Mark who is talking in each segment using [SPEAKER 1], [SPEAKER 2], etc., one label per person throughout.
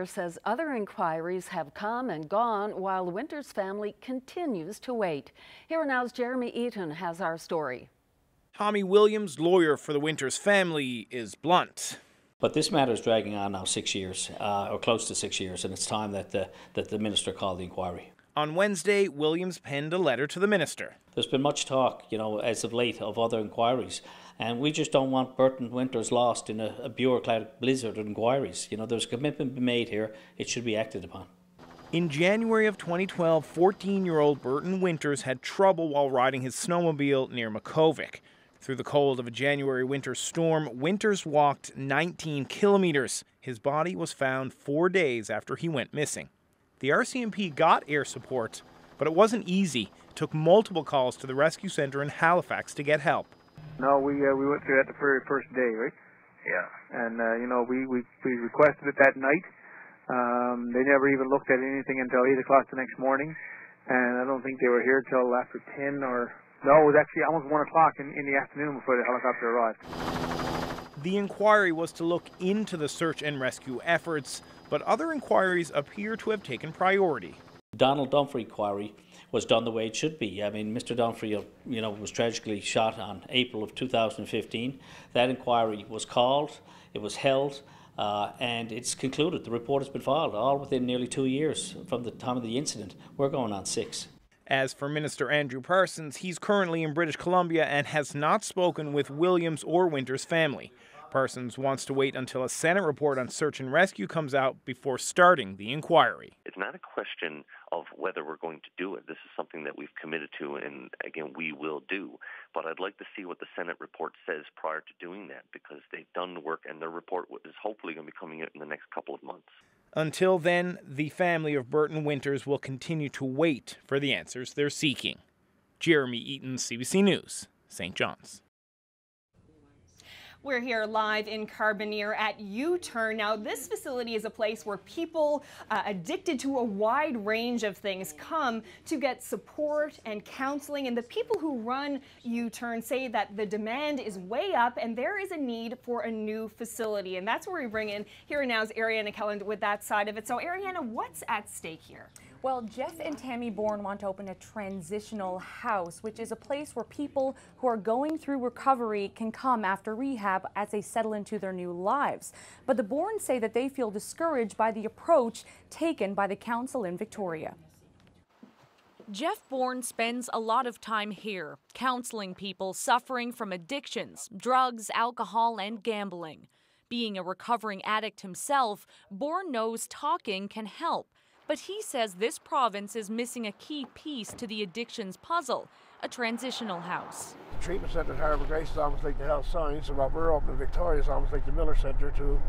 [SPEAKER 1] Says other inquiries have come and gone while Winter's family continues to wait. Here Now's Jeremy Eaton has our story.
[SPEAKER 2] Tommy Williams, lawyer for the Winters family, is blunt.
[SPEAKER 3] But this matter is dragging on now 6 years, or close to 6 years, and it's time that the minister called the inquiry.
[SPEAKER 2] On Wednesday, Williams penned a letter to the minister.
[SPEAKER 3] There's been much talk, as of late, of other inquiries, and we just don't want Burton Winters lost in a bureaucratic blizzard of inquiries. There's a commitment made here. It should be acted upon.
[SPEAKER 2] In January of 2012, 14-year-old Burton Winters had trouble while riding his snowmobile near Makovic. Through the cold of a January winter storm, Winters walked 19 kilometers. His body was found 4 days after he went missing. The RCMP got air support, but it wasn't easy. It took multiple calls to the rescue center in Halifax to get help.
[SPEAKER 4] No, we went through that the very first day, right?
[SPEAKER 5] Yeah.
[SPEAKER 4] And we requested it that night. They never even looked at anything until 8 o'clock the next morning, and I don't think they were here till after 10 or no, it was actually almost 1 o'clock in the afternoon before the helicopter arrived.
[SPEAKER 2] The inquiry was to look into the search and rescue efforts, but other inquiries appear to have taken priority.
[SPEAKER 3] Donald Dunphy inquiry was done the way it should be. I mean, Mr. Dunphy, was tragically shot on April of 2015. That inquiry was called, it was held, and it's concluded. The report has been filed, all within nearly 2 years from the time of the incident. We're going on 6.
[SPEAKER 2] As for Minister Andrew Parsons, he's currently in British Columbia and has not spoken with Williams or Winters' family. Parsons wants to wait until a Senate report on search and rescue comes out before starting the inquiry.
[SPEAKER 5] It's not a question of whether we're going to do it. This is something that we've committed to, and again, we will do. But I'd like to see what the Senate report says prior to doing that, because they've done the work, and their report is hopefully going to be coming out in the next couple of months.
[SPEAKER 2] Until then, the family of Burton Winters will continue to wait for the answers they're seeking. Jeremy Eaton, CBC News, St. John's.
[SPEAKER 6] We're here live in Carbonear at U-Turn. Now, this facility is a place where people addicted to a wide range of things come to get support and counseling. And the people who run U-Turn say that the demand is way up and there is a need for a new facility. And that's where we bring in Here Now's Ariana Kelland with that side of it. So, Ariana, what's at stake here?
[SPEAKER 7] Well, Jeff and Tammy Bourne want to open a transitional house, which is a place where people who are going through recovery can come after rehab as they settle into their new lives. But the Bournes say that they feel discouraged by the approach taken by the council in Victoria.
[SPEAKER 8] Jeff Bourne spends a lot of time here, counseling people suffering from addictions, drugs, alcohol, and gambling. Being a recovering addict himself, Bourne knows talking can help. But he says this province is missing a key piece to the addictions puzzle, a transitional house.
[SPEAKER 9] The treatment centre at Harbour Grace is almost like the Health Science, and what we're opening in Victoria is almost like the Miller Centre to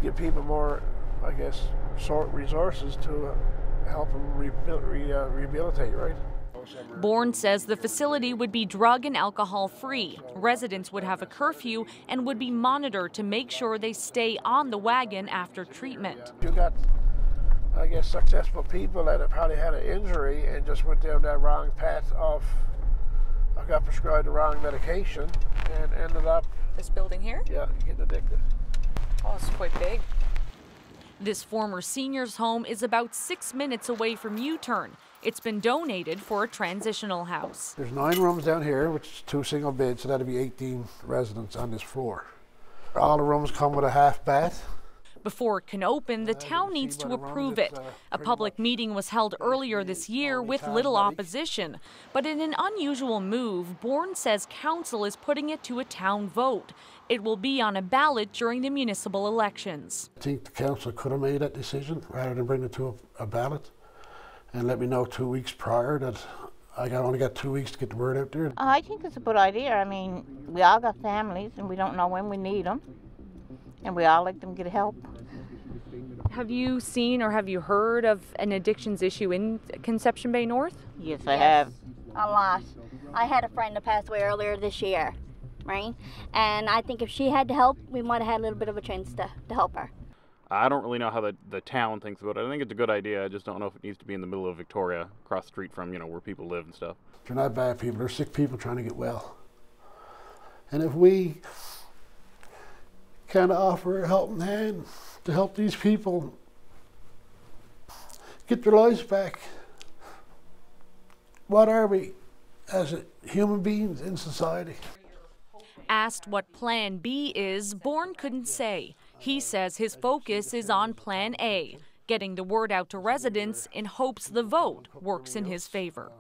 [SPEAKER 9] give people more, resources to help them rehabilitate, right?
[SPEAKER 8] Bourne says the facility would be drug and alcohol free. Residents would have a curfew and would be monitored to make sure they stay on the wagon after treatment.
[SPEAKER 9] You got successful people that have probably had an injury and just went down that wrong path of, got prescribed the wrong medication and ended up...
[SPEAKER 7] This building here?
[SPEAKER 9] Yeah, getting addicted.
[SPEAKER 7] Oh, it's quite big.
[SPEAKER 8] This former seniors' home is about 6 minutes away from U-Turn. It's been donated for a transitional house.
[SPEAKER 9] There's 9 rooms down here, which is 2 single beds, so that'll be 18 residents on this floor. All the rooms come with a half bath.
[SPEAKER 8] Before it can open, the town needs to approve it. A public meeting was held earlier this year with little opposition. But in an unusual move, Bourne says council is putting it to a town vote. It will be on a ballot during the municipal elections.
[SPEAKER 9] I think the council could have made that decision rather than bring it to a ballot and let me know 2 weeks prior that I only got 2 weeks to get the word out there.
[SPEAKER 10] I think it's a good idea. I mean, we all got families and we don't know when we need them. And we all like them to get help.
[SPEAKER 7] Have you seen or have you heard of an addictions issue in Conception Bay North?
[SPEAKER 10] Yes, I have.
[SPEAKER 11] A lot. I had a friend that passed away earlier this year, right? And I think if she had to help, we might have had a little bit of a chance to help her.
[SPEAKER 12] I don't really know how the town thinks about it. I think it's a good idea. I just don't know if it needs to be in the middle of Victoria, across the street from, where people live and stuff.
[SPEAKER 9] They're not bad people. They're sick people trying to get well. And if we kind of offer a helping hand to help these people get their lives back. What are we as human beings in society?
[SPEAKER 8] Asked what Plan B is, Bourne couldn't say. He says his focus is on Plan A, getting the word out to residents in hopes the vote works in his favor.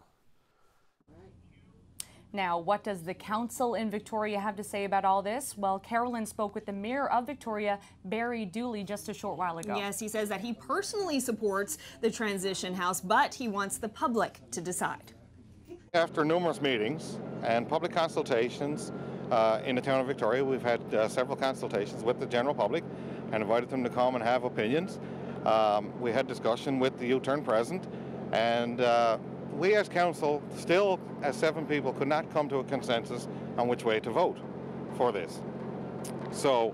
[SPEAKER 7] Now, what does the council in Victoria have to say about all this? Well, Carolyn spoke with the Mayor of Victoria, Barry Dooley, just a short while ago.
[SPEAKER 6] Yes, he says that he personally supports the transition house, but he wants the public to decide.
[SPEAKER 13] After numerous meetings and public consultations in the town of Victoria, we've had several consultations with the general public and invited them to come and have opinions. We had discussion with the U-turn president, and we as council, still as 7 people, could not come to a consensus on which way to vote for this. So,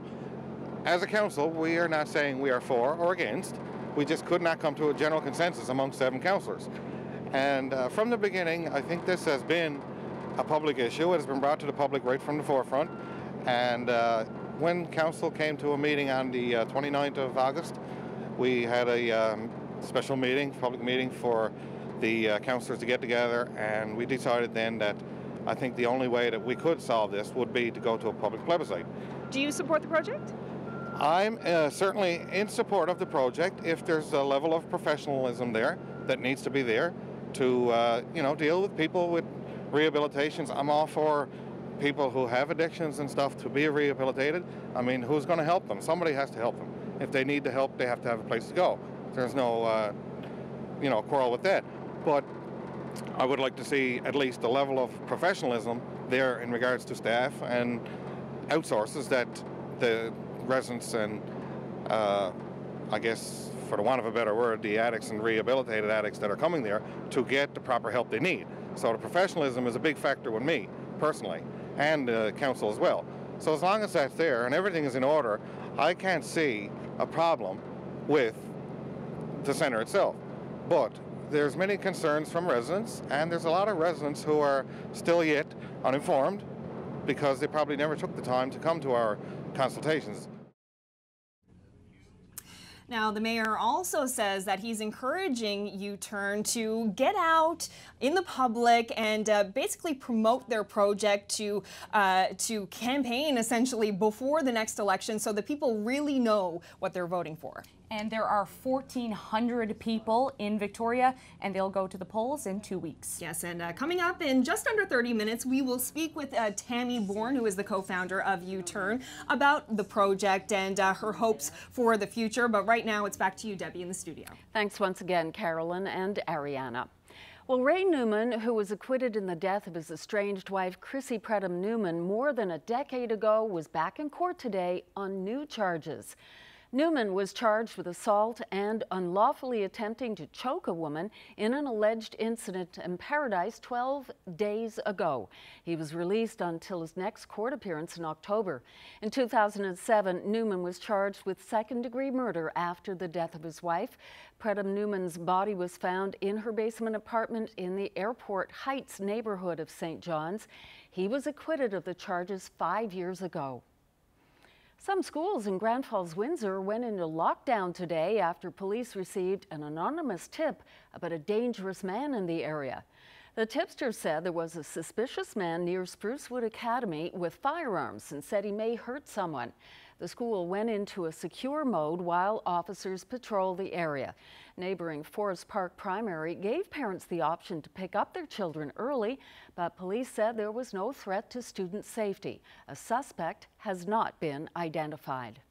[SPEAKER 13] as a council, we are not saying we are for or against. We just could not come to a general consensus among 7 councillors. And from the beginning, I think this has been a public issue. It has been brought to the public right from the forefront. And when council came to a meeting on the 29th of August, we had a special meeting, public meeting for the councillors to get together, and we decided then that I think the only way that we could solve this would be to go to a public plebiscite.
[SPEAKER 6] Do you support the project?
[SPEAKER 13] I'm certainly in support of the project if there's a level of professionalism there that needs to be there to deal with people with rehabilitations. I'm all for people who have addictions and stuff to be rehabilitated. I mean, who's going to help them? Somebody has to help them. If they need the help, they have to have a place to go. There's no quarrel with that. But I would like to see at least a level of professionalism there in regards to staff and outsources that the residents and I guess, for the want of a better word, the addicts and rehabilitated addicts that are coming there to get the proper help they need. So the professionalism is a big factor with me, personally, and the council as well. So as long as that's there and everything is in order, I can't see a problem with the centre itself. But there's many concerns from residents, and there's a lot of residents who are still yet uninformed because they probably never took the time to come to our consultations.
[SPEAKER 6] Now, the mayor also says that he's encouraging U-turn to get out in the public and basically promote their project to campaign essentially before the next election so that people really know what they're voting for.
[SPEAKER 7] And there are 1,400 people in Victoria, and they'll go to the polls in 2 weeks.
[SPEAKER 6] Yes, and coming up in just under 30 minutes, we will speak with Tammy Bourne, who is the co-founder of U-turn, about the project and her hopes for the future. But right now, it's back to you, Debbie, in the studio.
[SPEAKER 1] Thanks once again, Carolyn and Ariana. Well, Ray Newman, who was acquitted in the death of his estranged wife, Chrissy Predham Newman, more than a decade ago, was back in court today on new charges. Newman was charged with assault and unlawfully attempting to choke a woman in an alleged incident in Paradise 12 days ago. He was released until his next court appearance in October. In 2007, Newman was charged with second-degree murder after the death of his wife. Predham Newman's body was found in her basement apartment in the Airport Heights neighborhood of St. John's. He was acquitted of the charges 5 years ago. Some schools in Grand Falls, Windsor went into lockdown today after police received an anonymous tip about a dangerous man in the area. The tipster said there was a suspicious man near Sprucewood Academy with firearms and said he may hurt someone. The school went into a secure mode while officers patrolled the area. Neighboring Forest Park Primary gave parents the option to pick up their children early, but police said there was no threat to student safety. A suspect has not been identified.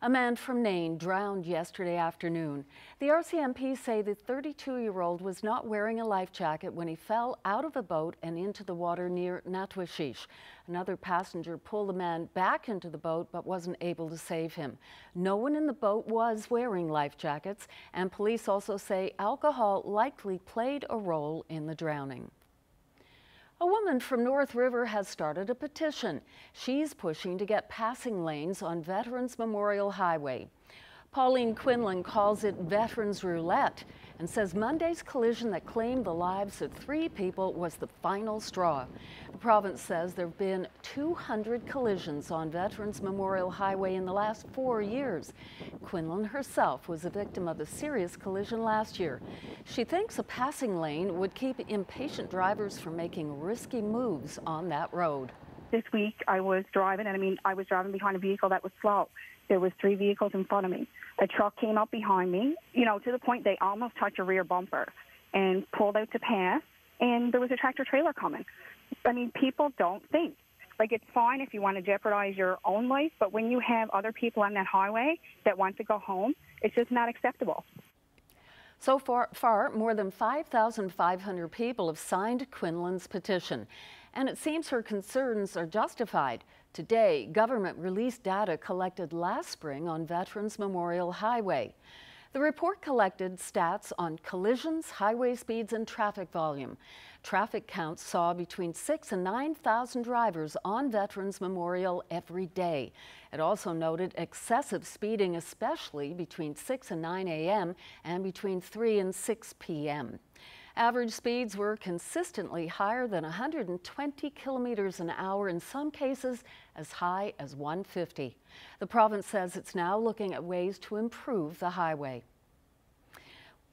[SPEAKER 1] A man from Maine drowned yesterday afternoon. The RCMP say the 32-year-old was not wearing a life jacket when he fell out of a boat and into the water near Natwashish. Another passenger pulled the man back into the boat but wasn't able to save him. No one in the boat was wearing life jackets, and police also say alcohol likely played a role in the drowning. A woman from North River has started a petition. She's pushing to get passing lanes on Veterans Memorial Highway. Pauline Quinlan calls it veterans roulette and says Monday's collision that claimed the lives of 3 people was the final straw. The province says there have been 200 collisions on Veterans Memorial Highway in the last 4 years. Quinlan herself was a victim of a serious collision last year. She thinks a passing lane would keep impatient drivers from making risky moves on that road.
[SPEAKER 14] This week I was driving, and I was driving behind a vehicle that was slow. There was 3 vehicles in front of me. A truck came up behind me, to the point they almost touched a rear bumper and pulled out to pass, and there was a tractor trailer coming. People don't think. It's fine if you want to jeopardize your own life, but when you have other people on that highway that want to go home, it's just not acceptable.
[SPEAKER 1] So far, more than 5,500 people have signed Quinlan's petition, and it seems her concerns are justified. Today, government released data collected last spring on Veterans Memorial Highway. The report collected stats on collisions, highway speeds, and traffic volume. Traffic counts saw between 6,000 and 9,000 drivers on Veterans Memorial every day. It also noted excessive speeding, especially between 6 and 9 a.m. and between 3 and 6 p.m. Average speeds were consistently higher than 120 kilometers an hour, in some cases as high as 150. The province says it's now looking at ways to improve the highway.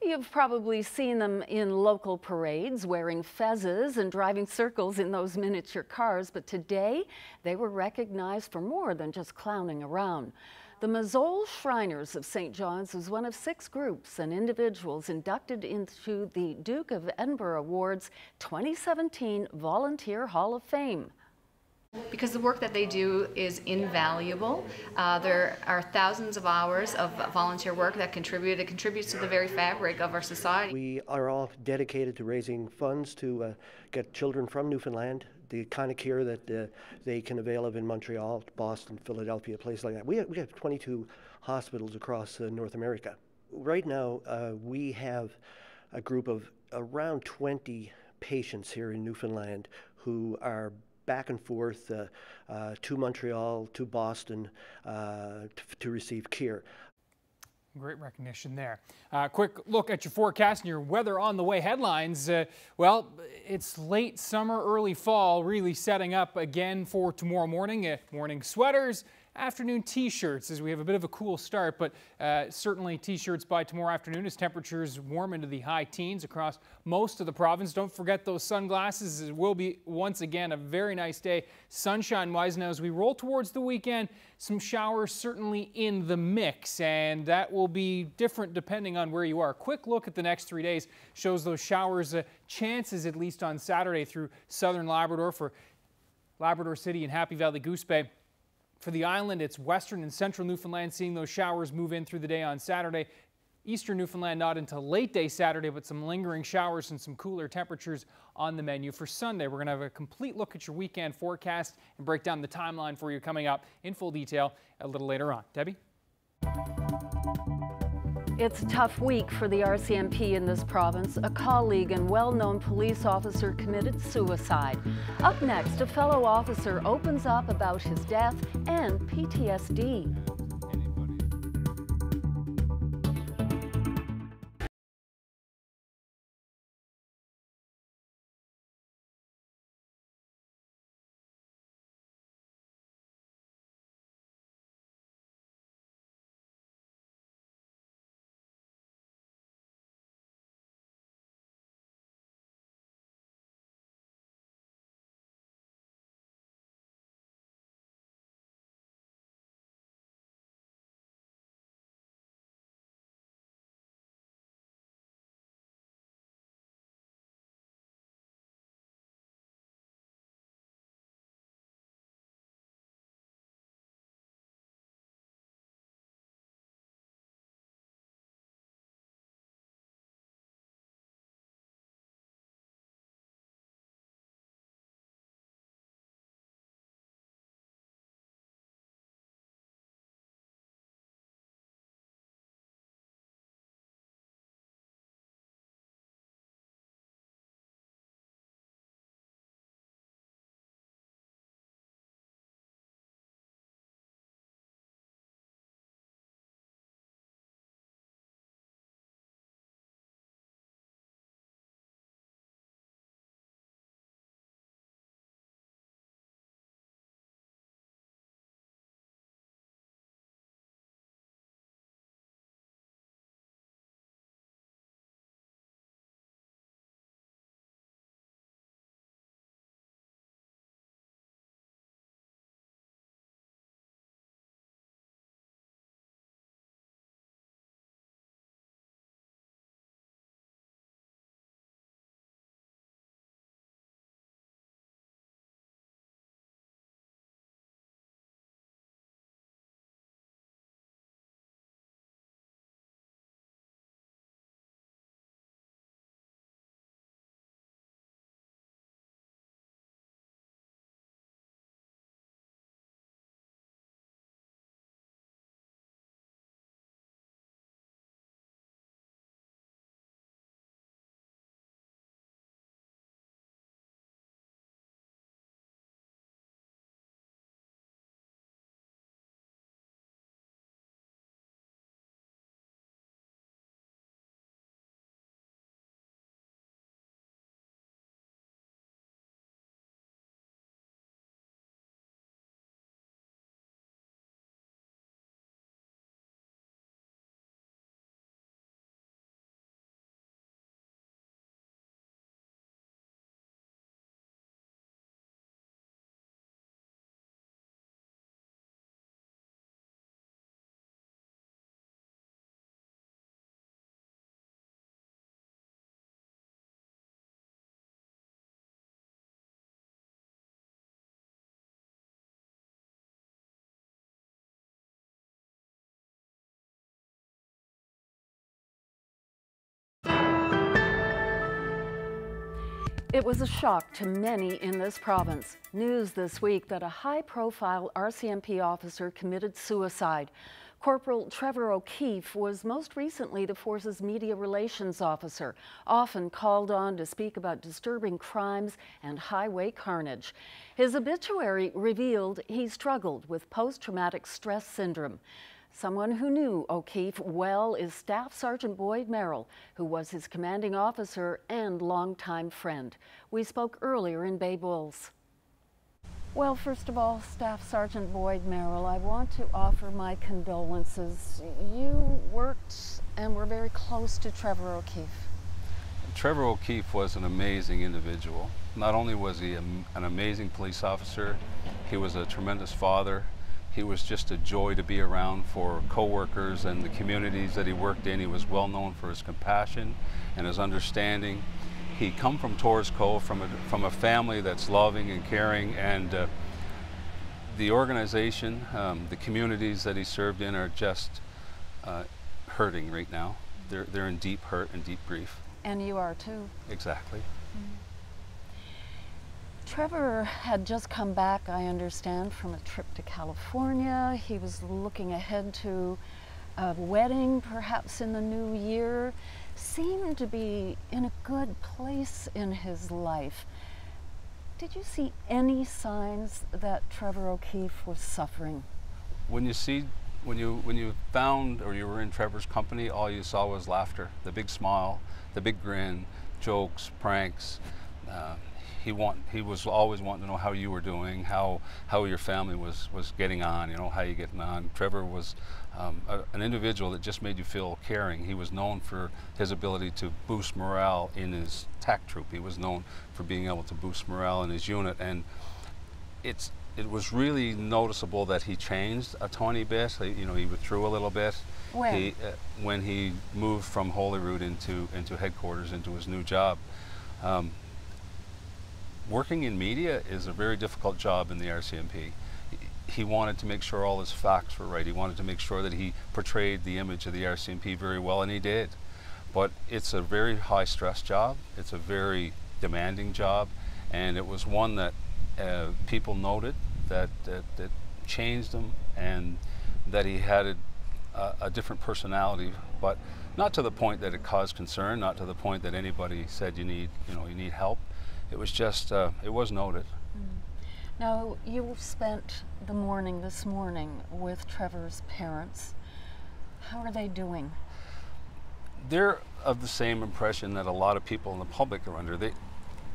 [SPEAKER 1] You've probably seen them in local parades, wearing fezzes and driving circles in those miniature cars, but today they were recognized for more than just clowning around. The Mazzole Shriners of St. John's was one of 6 groups and individuals inducted into the Duke of Edinburgh Awards 2017 Volunteer Hall of Fame.
[SPEAKER 15] Because the work that they do is invaluable. There are thousands of hours of volunteer work that contributes to the very fabric of our society.
[SPEAKER 16] We are all dedicated to raising funds to get children from Newfoundland the kind of care that they can avail of in Montreal, Boston, Philadelphia, places like that. We have 22 hospitals across North America. Right now, we have a group of around 20 patients here in Newfoundland who are back and forth to Montreal, to Boston to receive care.
[SPEAKER 17] Great recognition there. Quick look at your forecast and your weather on the way headlines. Well, it's late summer, early fall, really setting up again for tomorrow morning. Morning sweaters, afternoon t-shirts as we have a bit of a cool start, but certainly t-shirts by tomorrow afternoon as temperatures warm into the high teens across most of the province. Don't forget those sunglasses. It will be once again a very nice day sunshine wise. Now as we roll towards the weekend, some showers certainly in the mix, and that will be different depending on where you are. Quick look at the next 3 days shows those showers chances at least on Saturday through southern Labrador for Labrador City and Happy Valley Goose Bay. For the island, it's western and central Newfoundland seeing those showers move in through the day on Saturday. Eastern Newfoundland not until late day Saturday, but some lingering showers and some cooler temperatures on the menu for Sunday. We're going to have a complete look at your weekend forecast and break down the timeline for you coming up in full detail a little later on. Debbie?
[SPEAKER 1] It's a tough week for the RCMP in this province. A colleague and well-known police officer committed suicide. Up next, a fellow officer opens up about his death and PTSD. It was a shock to many in this province. News this week that a high-profile RCMP officer committed suicide. Corporal Trevor O'Keefe was most recently the force's media relations officer, often called on to speak about disturbing crimes and highway carnage. His obituary revealed he struggled with post-traumatic stress syndrome. Someone who knew O'Keefe well is Staff Sergeant Boyd Merrill, who was his commanding officer and longtime friend. We spoke earlier in Bay Bulls. Well, first of all, Staff Sergeant Boyd Merrill, I want to offer my condolences. You worked and were very close to Trevor O'Keefe.
[SPEAKER 18] Trevor O'Keefe was an amazing individual. Not only was he an amazing police officer, he was a tremendous father. He was just a joy to be around for co-workers and the communities that he worked in. He was well known for his compassion and his understanding. He come from Torres Cove, from a family that's loving and caring, and the organization, the communities that he served in are just hurting right now. They're in deep hurt and deep grief.
[SPEAKER 1] And you are too.
[SPEAKER 18] Exactly.
[SPEAKER 1] Trevor had just come back, I understand, from a trip to California. He was looking ahead to a wedding, perhaps in the new year. Seemed to be in a good place in his life. Did you see any signs that Trevor O'Keefe was suffering?
[SPEAKER 18] When you found or you were in Trevor's company, all you saw was laughter, the big smile, the big grin, jokes, pranks. He was always wanting to know how you were doing, how your family was getting on, how you getting on. Trevor was an individual that just made you feel caring. He was known for his ability to boost morale in his TAC troop. He was known for being able to boost morale in his unit, and it was really noticeable that he changed a tiny bit. He withdrew a little bit.
[SPEAKER 1] When?
[SPEAKER 18] When he moved from Holyrood into headquarters, into his new job. Working in media is a very difficult job in the RCMP. He wanted to make sure all his facts were right. He wanted to make sure that he portrayed the image of the RCMP very well, and he did. But it's a very high stress job. It's a very demanding job, and it was one that people noted that changed him, and that he had a different personality, but not to the point that it caused concern, not to the point that anybody said you need help. It was just, it was noted.
[SPEAKER 1] Now, you spent the morning this morning with Trevor's parents. How are they doing?
[SPEAKER 18] They're of the same impression that a lot of people in the public are under.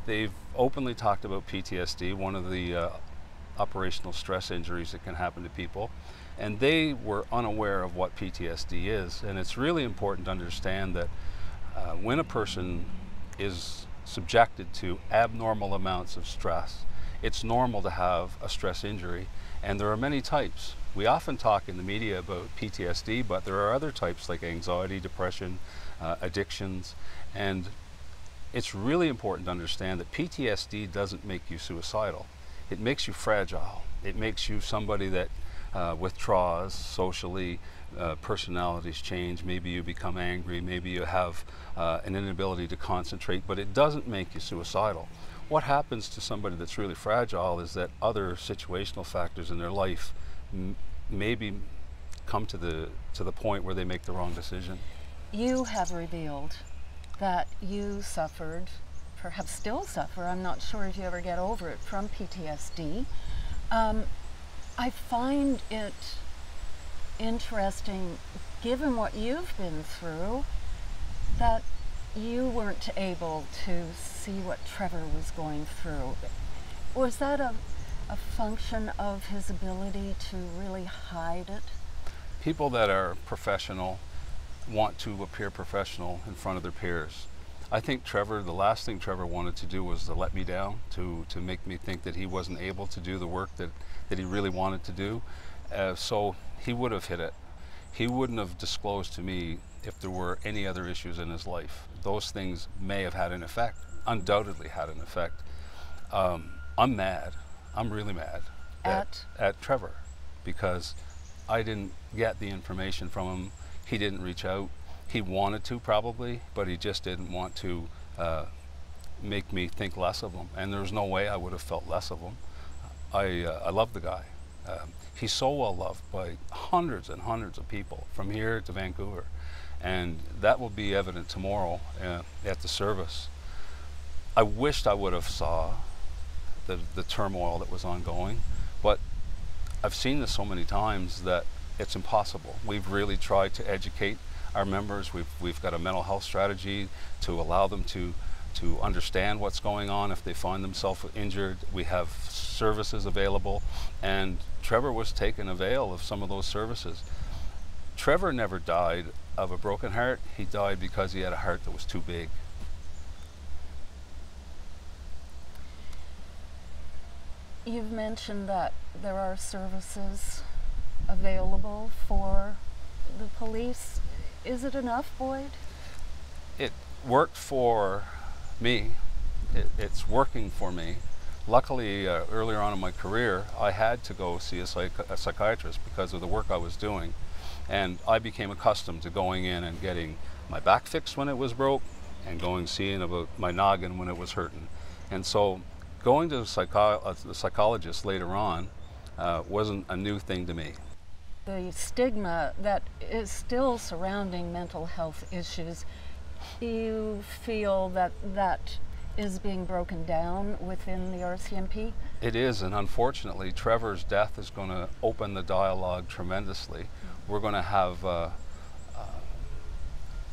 [SPEAKER 18] They've openly talked about PTSD, one of the operational stress injuries that can happen to people, and they were unaware of what PTSD is. And it's really important to understand that when a person is subjected to abnormal amounts of stress, it's normal to have a stress injury, and there are many types. We often talk in the media about PTSD, but there are other types like anxiety, depression, addictions, and it's really important to understand that PTSD doesn't make you suicidal. It makes you fragile. It makes you somebody that withdraws socially, personalities change, maybe you become angry, maybe you have an inability to concentrate, but it doesn't make you suicidal. What happens to somebody that's really fragile is that other situational factors in their life maybe come to the point where they make the wrong decision. You
[SPEAKER 1] have revealed that you suffered, perhaps still suffer, I'm not sure if you ever get over it, from PTSD. I find it interesting, given what you've been through, that you weren't able to see what Trevor was going through. Was that a function of his ability to really hide it?
[SPEAKER 18] People that are professional want to appear professional in front of their peers. I think Trevor, the last thing Trevor wanted to do was to let me down, to make me think that he wasn't able to do the work that he really wanted to do. So he would have hid it. He wouldn't have disclosed to me if there were any other issues in his life. Those things may have had an effect, undoubtedly had an effect. I'm mad. I'm really mad at Trevor, because I didn't get the information from him. He didn't reach out. He wanted to probably, but he just didn't want to make me think less of him, and there's no way I would have felt less of him. I love the guy. He's so well loved by hundreds and hundreds of people from here to Vancouver, and that will be evident tomorrow at the service. I wished I would have saw the turmoil that was ongoing, but I've seen this so many times that it's impossible. We've really tried to educate our members. We've got a mental health strategy to allow them to understand what's going on if they find themselves injured. We have services available, and Trevor was taking avail of some of those services. Trevor never died of a broken heart. He died because he had a heart that was too big.
[SPEAKER 1] You've mentioned that there are services available for the police. Is it enough, Boyd?
[SPEAKER 18] It worked for me. It's working for me. Luckily, earlier on in my career, I had to go see a psychiatrist because of the work I was doing. And I became accustomed to going in and getting my back fixed when it was broke and going seeing about my noggin when it was hurting. And so going to the psychologist later on wasn't a new thing to me.
[SPEAKER 1] The stigma that is still surrounding mental health issues, do you feel that that is being broken down within the RCMP?
[SPEAKER 18] It is, and unfortunately Trevor's death is going to open the dialogue tremendously. We're going to have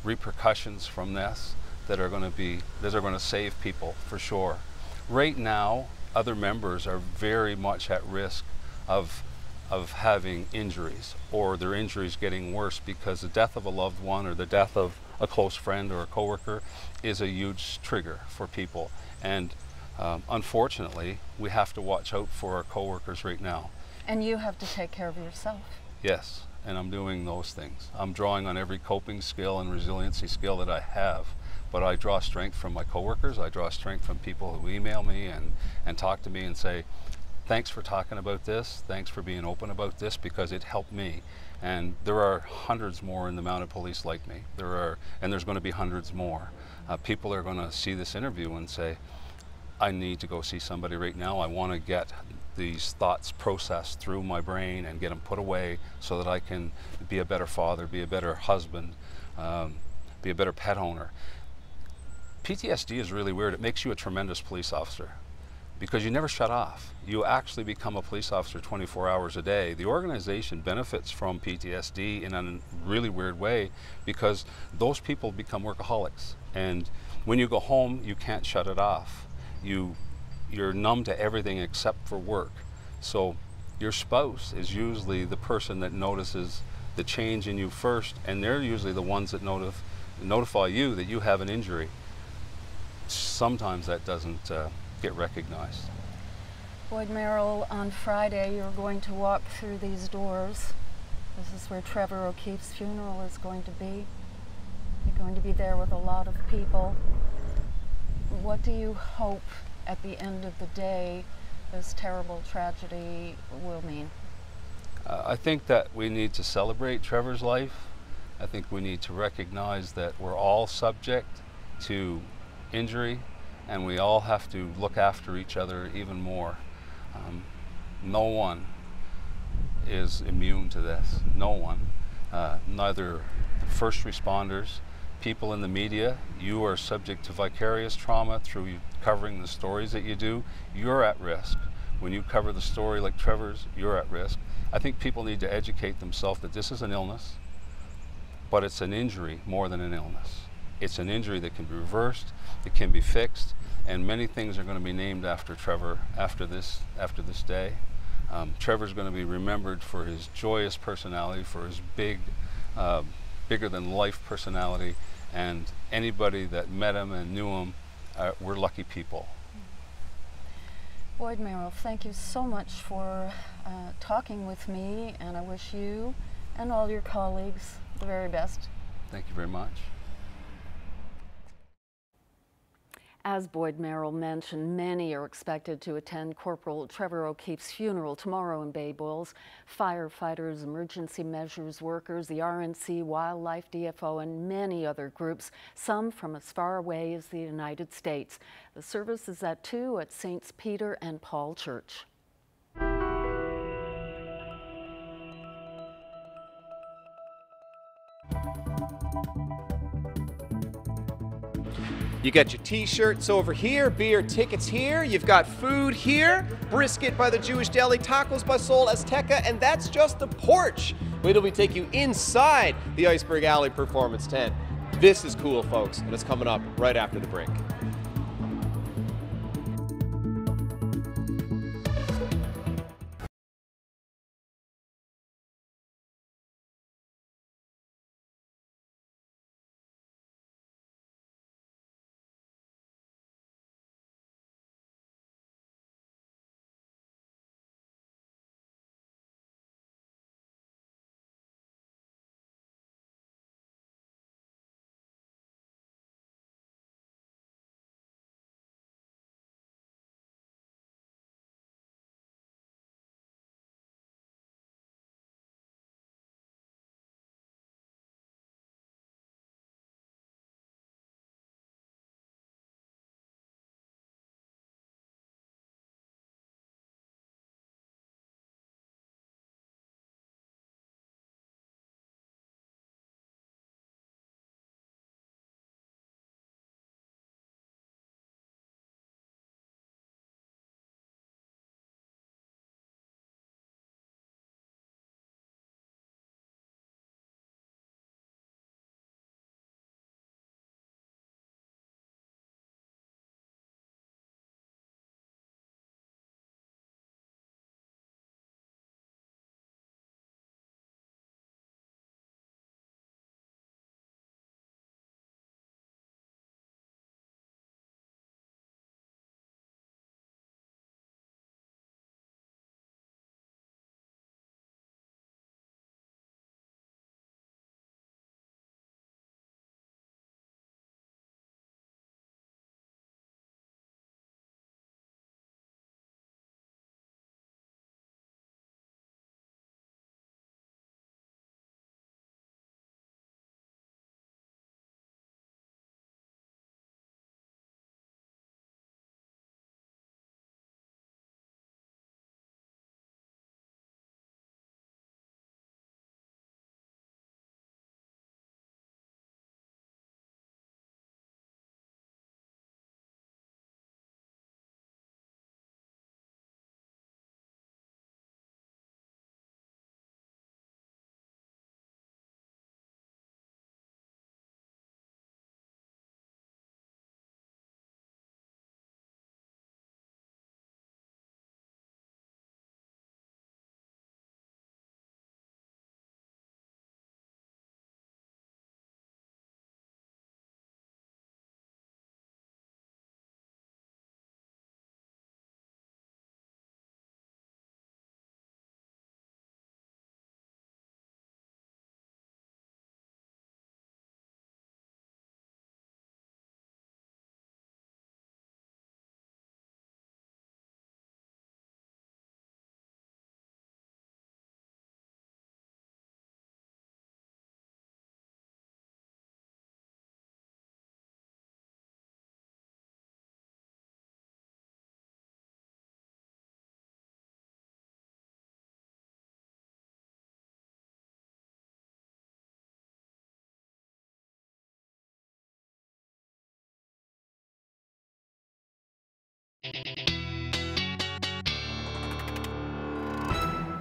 [SPEAKER 18] repercussions from this that are going to save people for sure. Right now, other members are very much at risk of having injuries, or their injuries getting worse, because the death of a loved one or the death of a close friend or a coworker is a huge trigger for people. And unfortunately, we have to watch out for our coworkers right now.
[SPEAKER 1] And you have to take care of yourself.
[SPEAKER 18] Yes, and I'm doing those things. I'm drawing on every coping skill and resiliency skill that I have. But I draw strength from my coworkers. I draw strength from people who email me and talk to me and say, thanks for talking about this. Thanks for being open about this, because it helped me. And there are hundreds more in the Mounted Police like me. And there's going to be hundreds more. People are going to see this interview and say, I need to go see somebody right now. I want to get these thoughts processed through my brain and get them put away so that I can be a better father, be a better husband, be a better pet owner. PTSD is really weird. It makes you a tremendous police officer because you never shut off. You actually become a police officer 24 hours a day. The organization benefits from PTSD in a really weird way because those people become workaholics. And when you go home, you can't shut it off. You're numb to everything except for work. So your spouse is usually the person that notices the change in you first, and they're usually the ones that notify you that you have an injury. Sometimes that doesn't get recognized.
[SPEAKER 1] Boyd Merrill, on Friday you're going to walk through these doors. This is where Trevor O'Keefe's funeral is going to be. You're going to be there with a lot of people. What do you hope at the end of the day this terrible tragedy will mean?
[SPEAKER 18] I think that we need to celebrate Trevor's life. I think we need to recognize that we're all subject to injury, and we all have to look after each other even more. No one is immune to this. No one. Neither first responders, people in the media. You are subject to vicarious trauma through covering the stories that you do. You're at risk. When you cover the story like Trevor's, you're at risk. I think people need to educate themselves that this is an illness, but it's an injury more than an illness. It's an injury that can be reversed, it can be fixed, and many things are going to be named after Trevor after this day. Trevor's going to be remembered for his joyous personality, for his bigger than life personality, and anybody that met him and knew him, we're lucky people.
[SPEAKER 1] Boyd Merrill, thank you so much for talking with me, and I wish you and all your colleagues the very best.
[SPEAKER 18] Thank you very much.
[SPEAKER 1] As Boyd Merrill mentioned, many are expected to attend Corporal Trevor O'Keefe's funeral tomorrow in Bay Bulls. Firefighters, emergency measures workers, the RNC, Wildlife, DFO, and many other groups, some from as far away as the United States. The service is at 2 at Saints Peter and Paul Church.
[SPEAKER 19] You got your t-shirts over here, beer tickets here, you've got food here, brisket by the Jewish Deli, tacos by Sol Azteca, and that's just the porch. Wait till we take you inside the Iceberg Alley Performance Tent. This is cool, folks, and it's coming up right after the break.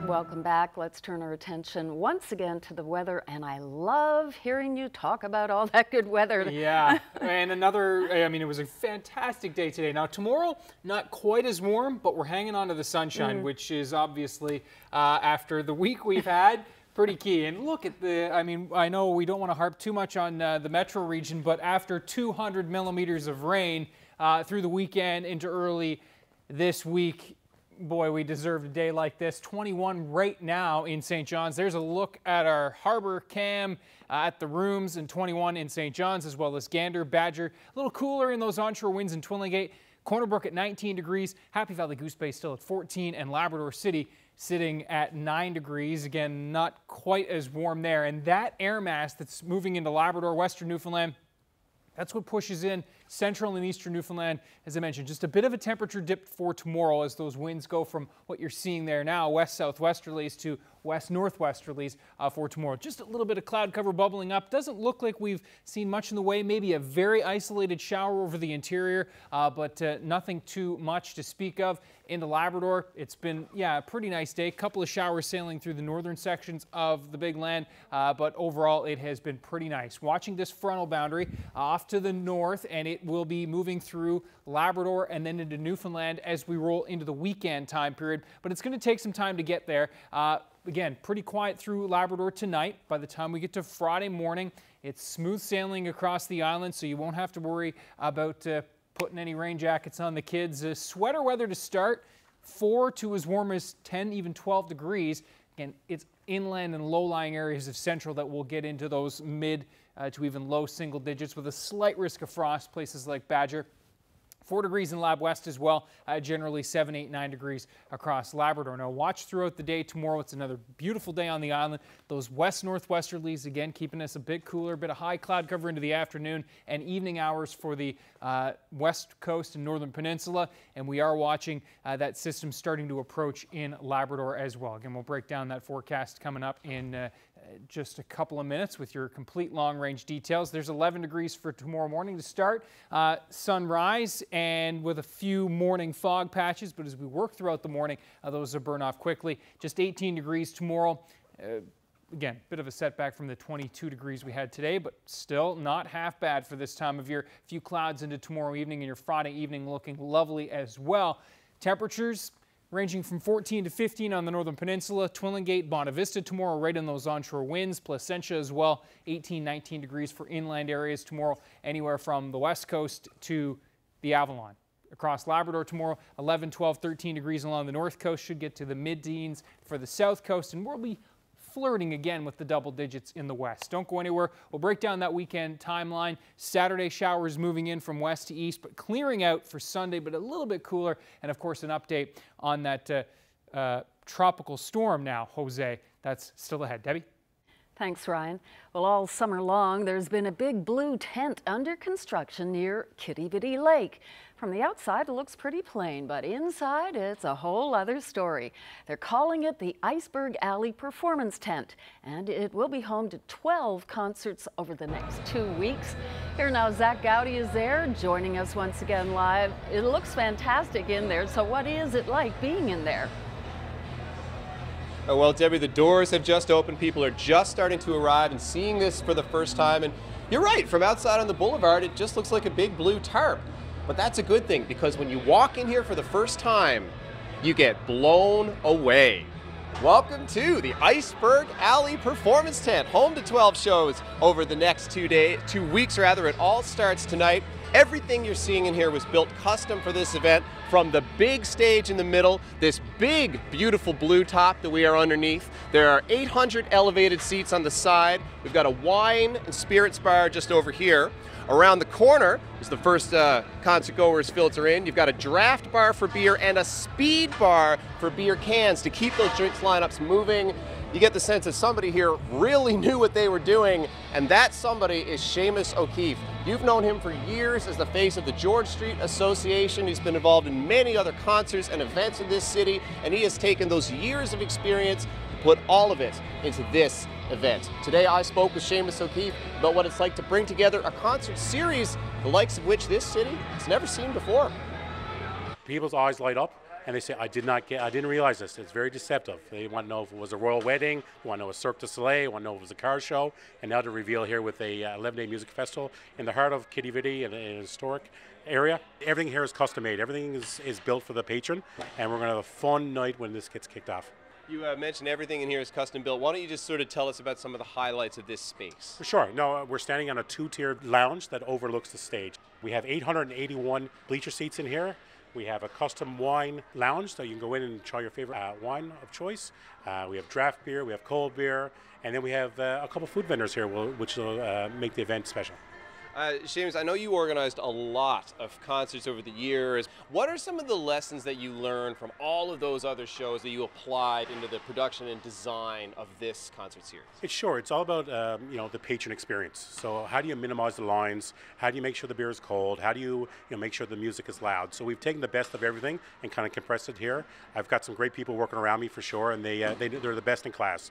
[SPEAKER 1] Welcome back. Let's turn our attention once again to the weather, and I love hearing you talk about all that good weather.
[SPEAKER 17] Yeah, and it was a fantastic day today. Now tomorrow, not quite as warm, but we're hanging on to the sunshine, which is obviously, after the week we've had, pretty key. And look at I know we don't want to harp too much on the metro region, but after 200 millimeters of rain through the weekend into early this week, boy, we deserve a day like this. 21 right now in St. John's. There's a look at our harbor cam at the rooms, and 21 in St. John's, as well as Gander, Badger. A little cooler in those onshore winds in Twillingate. Corner Brook at 19 degrees. Happy Valley Goose Bay still at 14, and Labrador City sitting at 9 degrees. Again, not quite as warm there. And that air mass that's moving into Labrador, Western Newfoundland, that's what pushes in central and eastern Newfoundland. As I mentioned, just a bit of a temperature dip for tomorrow as those winds go from what you're seeing there now, west-southwesterlies to west-northwesterlies for tomorrow. Just a little bit of cloud cover bubbling up. Doesn't look like we've seen much in the way. Maybe a very isolated shower over the interior, but nothing too much to speak of. Into Labrador, it's been, a pretty nice day. Couple of showers sailing through the northern sections of the Big Land, but overall it has been pretty nice. Watching this frontal boundary off to the north, and it will be moving through Labrador and then into Newfoundland as we roll into the weekend time period, but it's going to take some time to get there. Again, pretty quiet through Labrador tonight. By the time we get to Friday morning, it's smooth sailing across the island, so you won't have to worry about putting any rain jackets on the kids. Sweater weather to start, 4 to as warm as 10, even 12 degrees. Again, it's inland and low-lying areas of central that will get into those mid to even low single digits with a slight risk of frost, places like Badger. 4 degrees in Lab West as well, generally 7, 8, 9 degrees across Labrador. Now watch throughout the day tomorrow. It's another beautiful day on the island. Those west-northwesterlies, again, keeping us a bit cooler, a bit of high cloud cover into the afternoon and evening hours for the west coast and northern peninsula. And we are watching that system starting to approach in Labrador as well. Again, we'll break down that forecast coming up in just a couple of minutes with your complete long-range details. There's 11 degrees for tomorrow morning to start. Sunrise and with a few morning fog patches, but as we work throughout the morning, those will burn off quickly. Just 18 degrees tomorrow. Again, bit of a setback from the 22 degrees we had today, but still not half bad for this time of year. A few clouds into tomorrow evening and your Friday evening looking lovely as well. Temperatures ranging from 14 to 15 on the northern peninsula. Twillingate, Bonavista Vista tomorrow, right in those onshore winds. Placentia as well, 18, 19 degrees for inland areas tomorrow, anywhere from the west coast to the Avalon. Across Labrador tomorrow, 11, 12, 13 degrees along the north coast. Should get to the mid-teens for the south coast, and we'll be flirting again with the double digits in the west. Don't go anywhere. We'll break down that weekend timeline. Saturday showers moving in from west to east, but clearing out for Sunday, but a little bit cooler. And of course, an update on that tropical storm now, Jose. That's still ahead. Debbie?
[SPEAKER 1] Thanks, Ryan. Well, all summer long, there's been a big blue tent under construction near Kitty Bitty Lake. From the outside, it looks pretty plain, but inside, it's a whole other story. They're calling it the Iceberg Alley Performance Tent, and it will be home to 12 concerts over the next 2 weeks. Here now, Zach Gowdy is there, joining us once again live. It looks fantastic in there, so what is it like being in there?
[SPEAKER 19] Oh, well, Debbie, the doors have just opened. People are just starting to arrive and seeing this for the first time. And you're right, from outside on the boulevard, it just looks like a big blue tarp. But that's a good thing, because when you walk in here for the first time, you get blown away. Welcome to the Iceberg Alley Performance Tent, home to 12 shows over the next 2 weeks. It all starts tonight. Everything you're seeing in here was built custom for this event, from the big stage in the middle, this big, beautiful blue top that we are underneath. There are 800 elevated seats on the side. We've got a wine and spirits bar just over here. Around the corner is the first concert goers filter in. You've got a draft bar for beer and a speed bar for beer cans to keep those drinks lineups moving. You get the sense that somebody here really knew what they were doing, and that somebody is Seamus O'Keefe. You've known him for years as the face of the George Street Association. He's been involved in many other concerts and events in this city, and he has taken those years of experience to put all of it into this event. Today I spoke with Seamus O'Keefe about what it's like to bring together a concert series, the likes of which this city has never seen before.
[SPEAKER 20] People's eyes light up and they say, I didn't realize this. It's very deceptive. They want to know if it was a royal wedding, they want to know a Cirque du Soleil, they want to know if it was a car show, and now to reveal here with a 11-day music festival in the heart of Kitty Bitty, in a historic area. Everything here is custom made. Everything is built for the patron, and we're going to have a fun night when this gets kicked off.
[SPEAKER 19] You mentioned everything in here is custom built. Why don't you just sort of tell us about some of the highlights of this space?
[SPEAKER 20] Sure. No, we're standing on a 2-tiered lounge that overlooks the stage. We have 881 bleacher seats in here. We have a custom wine lounge, so you can go in and try your favorite wine of choice. We have draft beer, we have cold beer, and then we have a couple food vendors here, which will make the event special.
[SPEAKER 19] Seamus, I know you organized a lot of concerts over the years. What are some of the lessons that you learned from all of those other shows that you applied into the production and design of this concert series?
[SPEAKER 20] It's all about the patron experience. So how do you minimize the lines? How do you make sure the beer is cold? How do you make sure the music is loud? So we've taken the best of everything and kind of compressed it here. I've got some great people working around me for sure, and they're the best in class.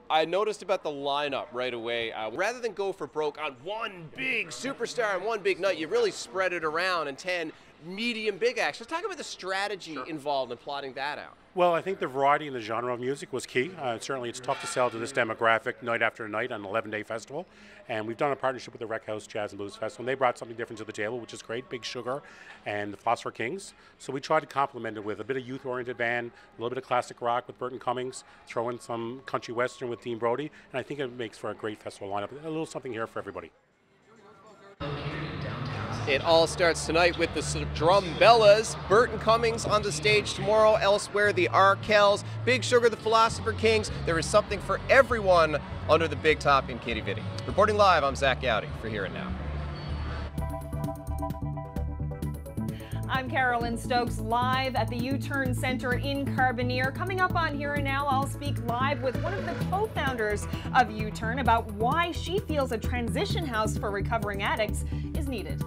[SPEAKER 19] I noticed about the lineup right away. Rather than go for broke on one big superstar on one big night, you really spread it around in 10 medium big acts. Let's talk about the strategy involved in plotting that out.
[SPEAKER 20] Well, I think the variety in the genre of music was key. Certainly it's tough to sell to this demographic night after night on an 11-day festival. And we've done a partnership with the Rec House Jazz and Blues Festival, and they brought something different to the table, which is great, Big Sugar and the Phosphor Kings. So we tried to complement it with a bit of youth-oriented band, a little bit of classic rock with Burton Cummings, throw in some country western with Dean Brody, and I think it makes for a great festival lineup. A little something here for everybody.
[SPEAKER 19] It all starts tonight with the Drumbellas. Burton Cummings on the stage tomorrow. Elsewhere, the Arkells, Big Sugar, the Philosopher Kings. There is something for everyone under the big top in Kitty Vitty. Reporting live, I'm Zach Gowdy for Here and Now.
[SPEAKER 6] I'm Carolyn Stokes, live at the U-Turn Center in Carbonear. Coming up on Here and Now, I'll speak live with one of the co-founders of U-Turn about why she feels a transition house for recovering addicts is needed.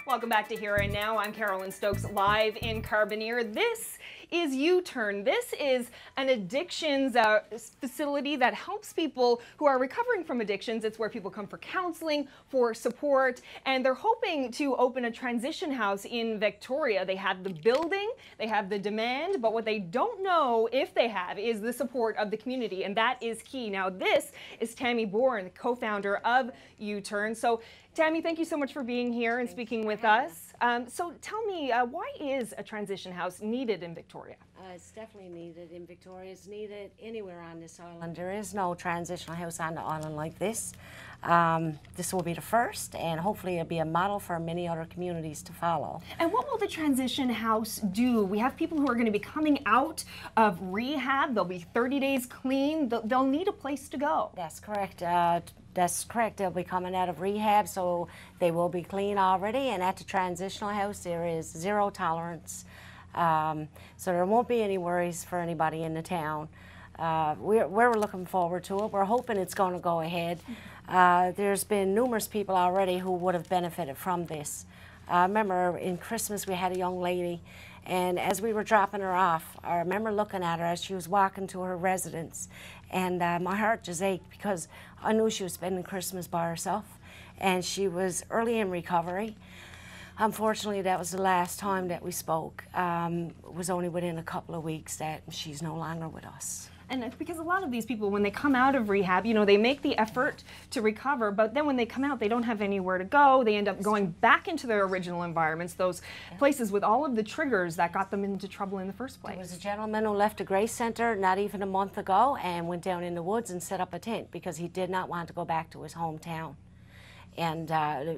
[SPEAKER 6] Welcome back to Here and Now. I'm Carolyn Stokes, live in Carbonear. This is U-Turn. This is an addictions facility that helps people who are recovering from addictions. It's where people come for counseling, for support, and they're hoping to open a transition house in Victoria. They have the building, they have the demand, but what they don't know if they have is the support of the community, and that is key. Now, this is Tammy Bourne, the co-founder of U-Turn. So, Tammy, thank you so much for being here and speaking with us. So tell me, why is a transition house needed in Victoria?
[SPEAKER 21] It's definitely needed in Victoria. It's needed anywhere on this island. There is no transitional house on the island like this. This will be the first, and hopefully it'll be a model for many other communities to follow.
[SPEAKER 6] And what will the transition house do? We have people who are going to be coming out of rehab. They'll be 30 days clean. They'll need a place to go.
[SPEAKER 21] That's correct. That's correct. They'll be coming out of rehab, so they will be clean already. And at the transitional house, there is zero tolerance. So there won't be any worries for anybody in the town. We're looking forward to it. We're hoping it's going to go ahead. There's been numerous people already who would have benefited from this. I remember in Christmas we had a young lady, and as we were dropping her off, I remember looking at her as she was walking to her residence, and my heart just ached because I knew she was spending Christmas by herself, and she was early in recovery. Unfortunately, that was the last time that we spoke. It was only within a couple of weeks that she's no longer with us.
[SPEAKER 6] And it's because a lot of these people, when they come out of rehab, you know, they make the effort to recover, but then when they come out, they don't have anywhere to go. They end up going back into their original environments, those places with all of the triggers that got them into trouble in the first place.
[SPEAKER 21] There was a gentleman who left a Grace Center not even a month ago and went down in the woods and set up a tent because he did not want to go back to his hometown. And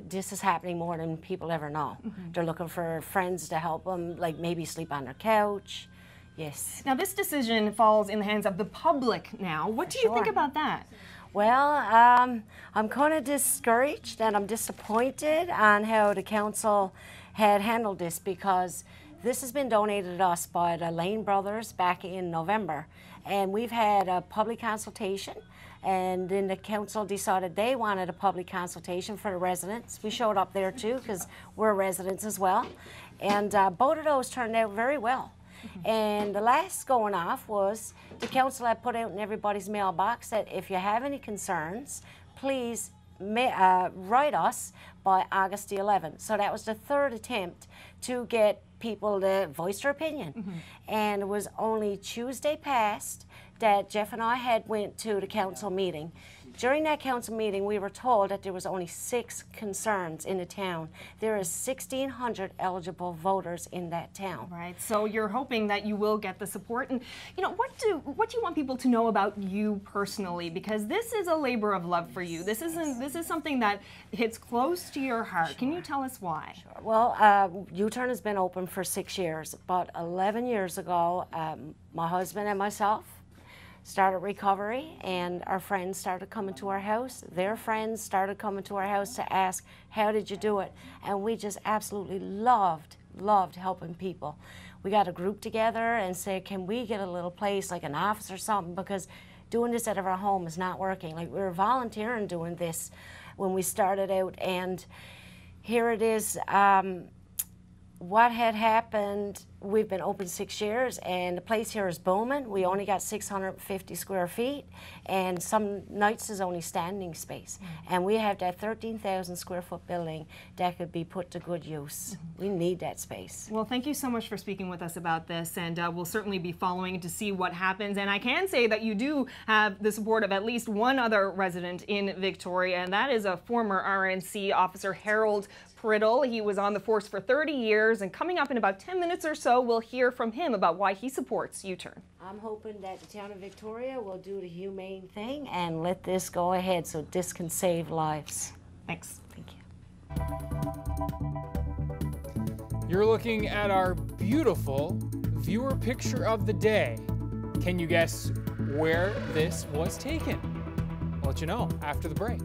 [SPEAKER 21] this is happening more than people ever know. They're looking for friends to help them, like maybe sleep on their couch. Yes.
[SPEAKER 6] Now this decision falls in the hands of the public now. What do you think about that?
[SPEAKER 21] Well, I'm kind of discouraged and I'm disappointed on how the council had handled this because this has been donated to us by the Lane brothers back in November. And we've had a public consultation, and then the council decided they wanted a public consultation for the residents. We showed up there too because we're residents as well. And both of those turned out very well. And the last going off was the council had put out in everybody's mailbox that if you have any concerns, please write us by August the 11th. So that was the third attempt to get people to voice their opinion. And it was only Tuesday past that Jeff and I had went to the council meeting. During that council meeting, we were told that there was only 6 concerns in the town. There is 1,600 eligible voters in that town.
[SPEAKER 6] Right. So you're hoping that you will get the support. And you know, what do you want people to know about you personally? Because this is a labor of love for you. This is something that hits close to your heart. Can you tell us why?
[SPEAKER 21] Sure. Well, U-Turn has been open for 6 years. About 11 years ago, my husband and myself started recovery, and our friends started coming to our house. Their friends started coming to our house to ask, how did you do it? And we just absolutely loved helping people. We got a group together and said, can we get a little place like an office or something, because doing this out of our home is not working. Like, we were volunteering doing this when we started out, and here it is. What had happened, we've been open 6 years, and the place here is booming. We only got 650 square feet, and some nights there's only standing space. And we have that 13,000 square foot building that could be put to good use. We need that space.
[SPEAKER 6] Well, thank you so much for speaking with us about this, and we'll certainly be following to see what happens. And I can say that you do have the support of at least one other resident in Victoria, and that is a former RNC officer, Harold. He was on the force for 30 years, and coming up in about 10 minutes or so, we'll hear from him about why he supports U-Turn.
[SPEAKER 21] I'm hoping that the town of Victoria will do the humane thing and let this go ahead so this can save lives.
[SPEAKER 6] Thanks.
[SPEAKER 21] Thank you.
[SPEAKER 17] You're looking at our beautiful viewer picture of the day. Can you guess where this was taken? I'll let you know after the break.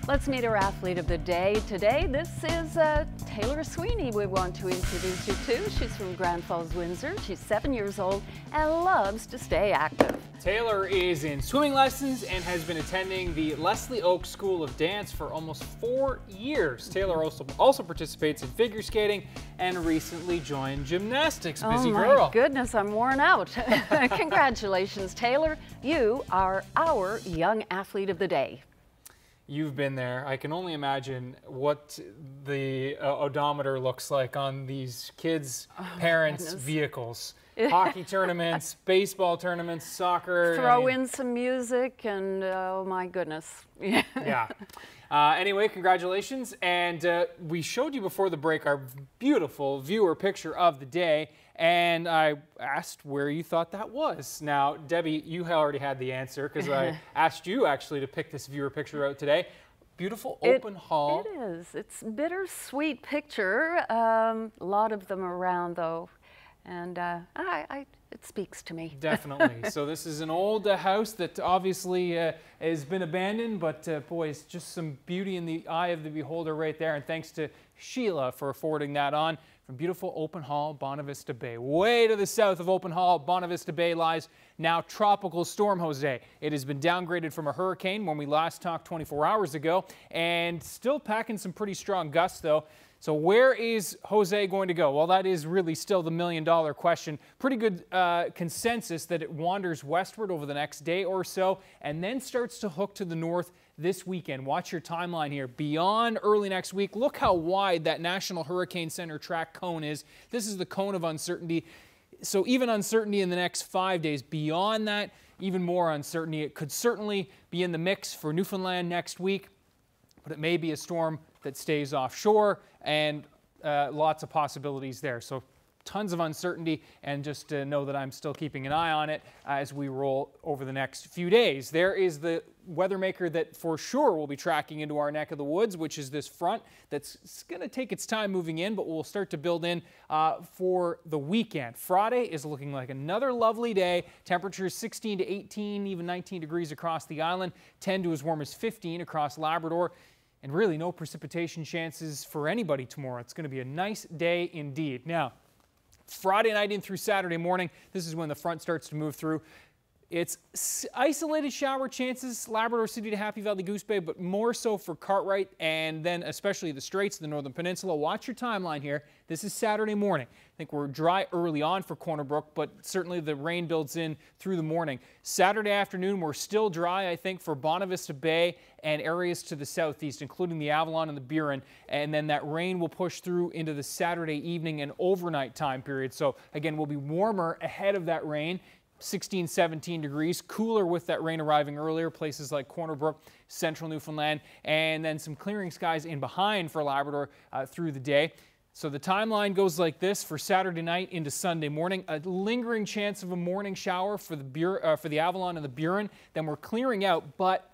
[SPEAKER 1] Let's meet our athlete of the day today. This is Taylor Sweeney we want to introduce you to. She's from Grand Falls, Windsor. She's 7 years old and loves to stay active.
[SPEAKER 17] Taylor is in swimming lessons and has been attending the Leslie Oak School of Dance for almost 4 years. Taylor also participates in figure skating and recently joined gymnastics. Busy girl.
[SPEAKER 1] Oh my goodness, I'm worn out. Congratulations, Taylor. You are our young athlete of the day.
[SPEAKER 17] You've been there. I can only imagine what the odometer looks like on these kids' parents' vehicles. Hockey tournaments, baseball tournaments, soccer.
[SPEAKER 1] Throw in some music and oh my goodness.
[SPEAKER 17] Yeah. Anyway, congratulations. And we showed you before the break our beautiful viewer picture of the day. And I asked where you thought that was. Now, Debbie, you already had the answer because I asked you actually to pick this viewer picture out today. Beautiful open hall.
[SPEAKER 1] It is. It's a bittersweet picture. A lot of them around though. And it speaks to me.
[SPEAKER 17] Definitely. So this is an old house that obviously has been abandoned, but boy, it's just some beauty in the eye of the beholder right there. And thanks to Sheila for forwarding that on. From beautiful Open Hall, Bonavista Bay. Way to the south of Open Hall, Bonavista Bay lies now Tropical Storm Jose. It has been downgraded from a hurricane when we last talked 24 hours ago, and still packing some pretty strong gusts though. So where is Jose going to go? Well, that is really still the million-dollar question. Pretty good consensus that it wanders westward over the next day or so and then starts to hook to the north this weekend. Watch your timeline here. Beyond early next week, look how wide that National Hurricane Center track cone is. This is the cone of uncertainty. So even uncertainty in the next 5 days. Beyond that, even more uncertainty. It could certainly be in the mix for Newfoundland next week, but it may be a storm that stays offshore and lots of possibilities there. So tons of uncertainty, and just know that I'm still keeping an eye on it as we roll over the next few days. There is the weather maker that for sure will be tracking into our neck of the woods, which is this front that's going to take its time moving in, but we'll start to build in for the weekend. Friday is looking like another lovely day. Temperatures 16 to 18, even 19 degrees across the island, 10 to as warm as 15 across Labrador. And really no precipitation chances for anybody tomorrow. It's going to be a nice day indeed. Now, Friday night in through Saturday morning, this is when the front starts to move through. It's isolated shower chances, Labrador City to Happy Valley Goose Bay, but more so for Cartwright and then especially the Straits, the Northern Peninsula. Watch your timeline here. This is Saturday morning. I think we're dry early on for Corner Brook, but certainly the rain builds in through the morning. Saturday afternoon, we're still dry, I think, for Bonavista Bay and areas to the southeast, including the Avalon and the Burin. And then that rain will push through into the Saturday evening and overnight time period. So again, we'll be warmer ahead of that rain. 16, 17 degrees, cooler with that rain arriving earlier, places like Corner Brook, central Newfoundland, and then some clearing skies in behind for Labrador through the day. So the timeline goes like this for Saturday night into Sunday morning. A lingering chance of a morning shower for the Avalon and the Burin. Then we're clearing out, but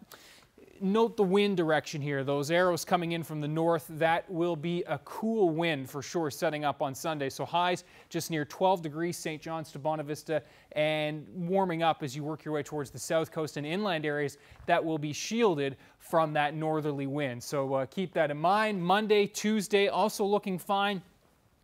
[SPEAKER 17] note the wind direction here. Those arrows coming in from the north, that will be a cool wind for sure setting up on Sunday. So highs just near 12 degrees, St. John's to Bonavista, and warming up as you work your way towards the south coast and inland areas that will be shielded from that northerly wind. So keep that in mind. Monday, Tuesday, also looking fine.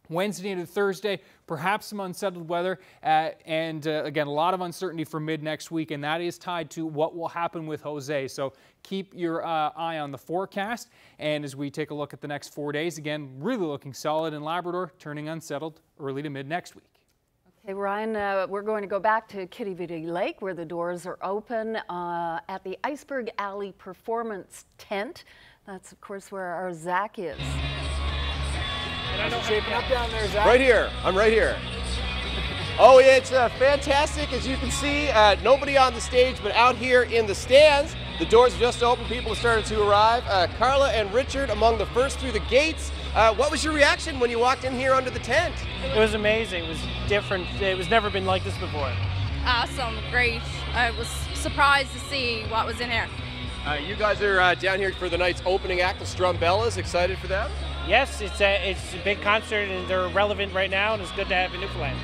[SPEAKER 17] Wednesday into Thursday, perhaps some unsettled weather, and again, a lot of uncertainty for mid next week, and that is tied to what will happen with Jose. So keep your eye on the forecast, and as we take a look at the next 4 days, again, really looking solid in Labrador, turning unsettled early to mid next week.
[SPEAKER 1] Okay, Ryan, we're going to go back to Kitty Vitty Lake where the doors are open at the Iceberg Alley Performance Tent. That's, of course, where our Zach is.
[SPEAKER 17] Shaping up down there, Zach.
[SPEAKER 19] Right here. I'm right here. Oh, it's fantastic. As you can see, nobody on the stage, but out here in the stands. The doors are just open. People have started to arrive. Carla and Richard among the first through the gates. What was your reaction when you walked in here under the tent?
[SPEAKER 4] It was amazing. It was different. It was never been like this before.
[SPEAKER 22] Awesome. Great. I was surprised to see what was in here.
[SPEAKER 19] You guys are down here for the night's opening act, the Strumbellas. Excited for that?
[SPEAKER 4] Yes, it's a big concert and they're relevant right now, and it's good to have in Newfoundland.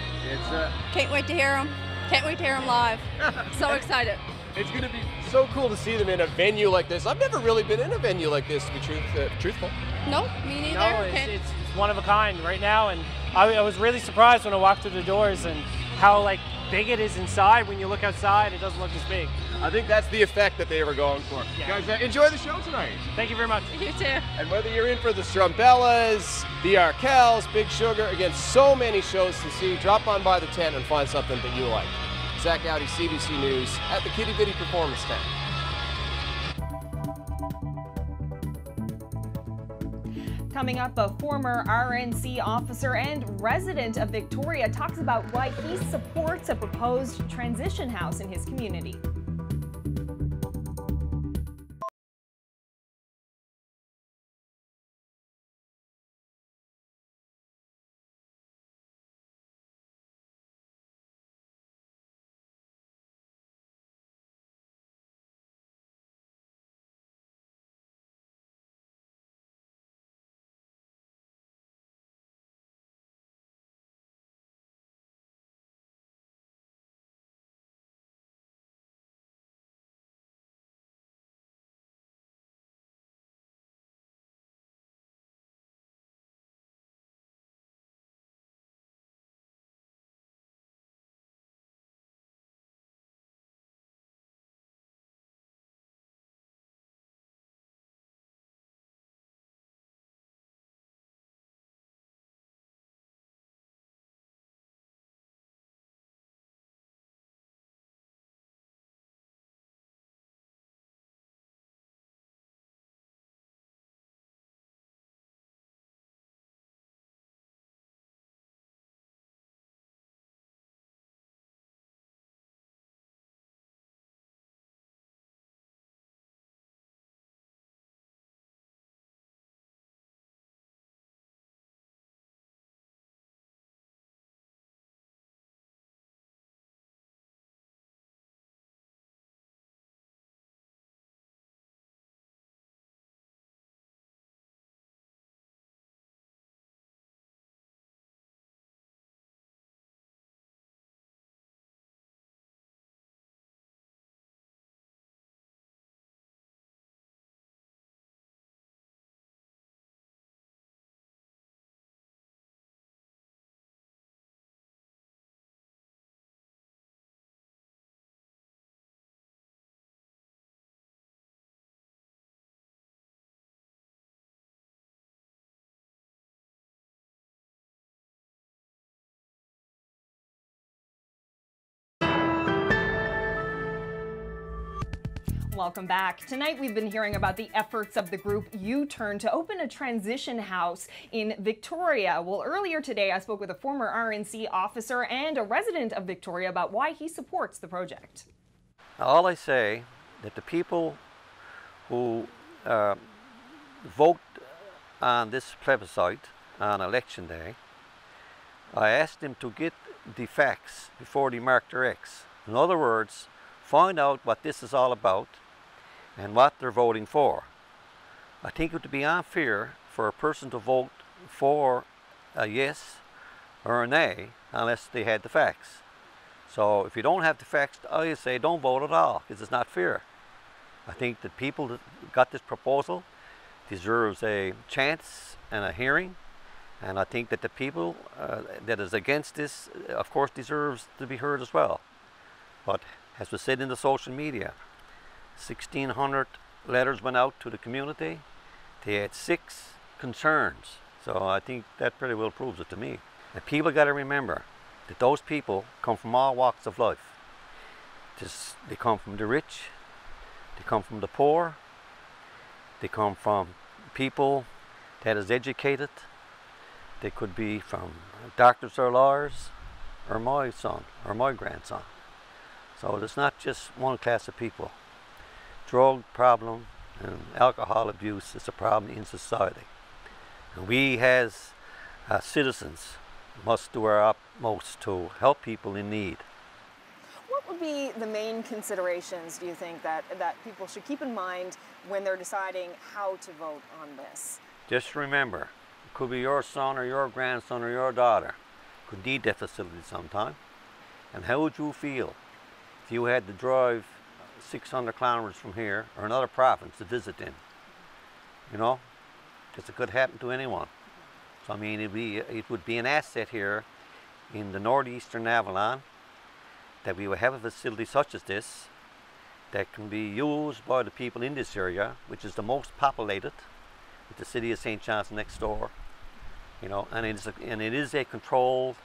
[SPEAKER 22] Can't wait to hear them. Can't wait to hear them live. So excited.
[SPEAKER 19] It's going to be so cool to see them in a venue like this. I've never really been in a venue like this, to be truthful.
[SPEAKER 22] No, me neither.
[SPEAKER 4] No, it's one of a kind right now, and I was really surprised when I walked through the doors and how like big it is inside. When you look outside, it doesn't look as big.
[SPEAKER 19] I think that's the effect that they were going for.
[SPEAKER 4] Yeah.
[SPEAKER 19] Guys, enjoy the show tonight.
[SPEAKER 4] Thank you very much.
[SPEAKER 22] You too.
[SPEAKER 19] And whether you're in for the Strumbellas, the Arkells, Big Sugar, again, so many shows to see, drop on by the tent and find something that you like. Zach Gowdy, CBC News, at the Kitty Bitty Performance Tent.
[SPEAKER 6] Coming up, a former RNC officer and resident of Victoria talks about why he supports a proposed transition house in his community. Welcome back. Tonight we've been hearing about the efforts of the group U-Turn to open a transition house in Victoria. Well, earlier today I spoke with a former RNC officer and a resident of Victoria about why he supports the project.
[SPEAKER 3] All I say that the people who vote on this plebiscite on election day, I asked them to get the facts before they mark their X. In other words, find out what this is all about and what they're voting for. I think it would be unfair for a person to vote for a yes or a nay unless they had the facts. So if you don't have the facts, I say don't vote at all, because it's not fair. I think that people that got this proposal deserves a chance and a hearing, and I think that the people that is against this, of course, deserves to be heard as well. But as was said in the social media, 1,600 letters went out to the community. They had 6 concerns. So I think that pretty well proves it to me. And people got to remember that those people come from all walks of life. They come from the rich, they come from the poor, they come from people that is educated. They could be from doctors or lawyers, or my son, or my grandson. So it's not just one class of people. Drug problem and alcohol abuse is a problem in society. And we as citizens must do our utmost to help people in need.
[SPEAKER 6] What would be the main considerations, do you think, that people should keep in mind when they're deciding how to vote on this?
[SPEAKER 3] Just remember, it could be your son or your grandson or your daughter could need that facility sometime. And how would you feel if you had to drive 600 kilometers from here or another province to visit in. You know, because it could happen to anyone. So I mean, it would be an asset here in the northeastern Avalon that we would have a facility such as this that can be used by the people in this area, which is the most populated, with the city of St. John's next door. You know, and it is a controlled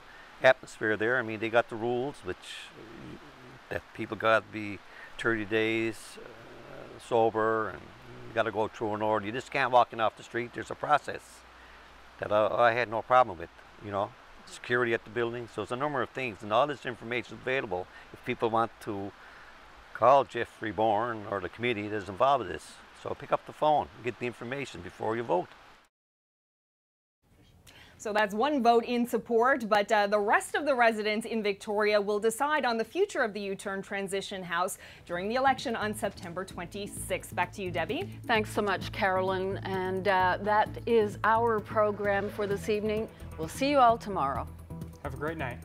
[SPEAKER 3] atmosphere there. I mean, they got the rules, which that people got to be 30 days sober, and you got to go through an order. You just can't walk in off the street. There's a process that I had no problem with. You know, security at the building. So there's a number of things, and all this information is available if people want to call Jeffrey Bourne or the committee that's involved with this. So pick up the phone, get the information before you vote.
[SPEAKER 6] So that's one vote in support, but the rest of the residents in Victoria will decide on the future of the U-Turn Transition House during the election on September 26th. Back to you, Debbie.
[SPEAKER 1] Thanks so much, Carolyn. And that is our program for this evening. We'll see you all tomorrow.
[SPEAKER 17] Have a great night.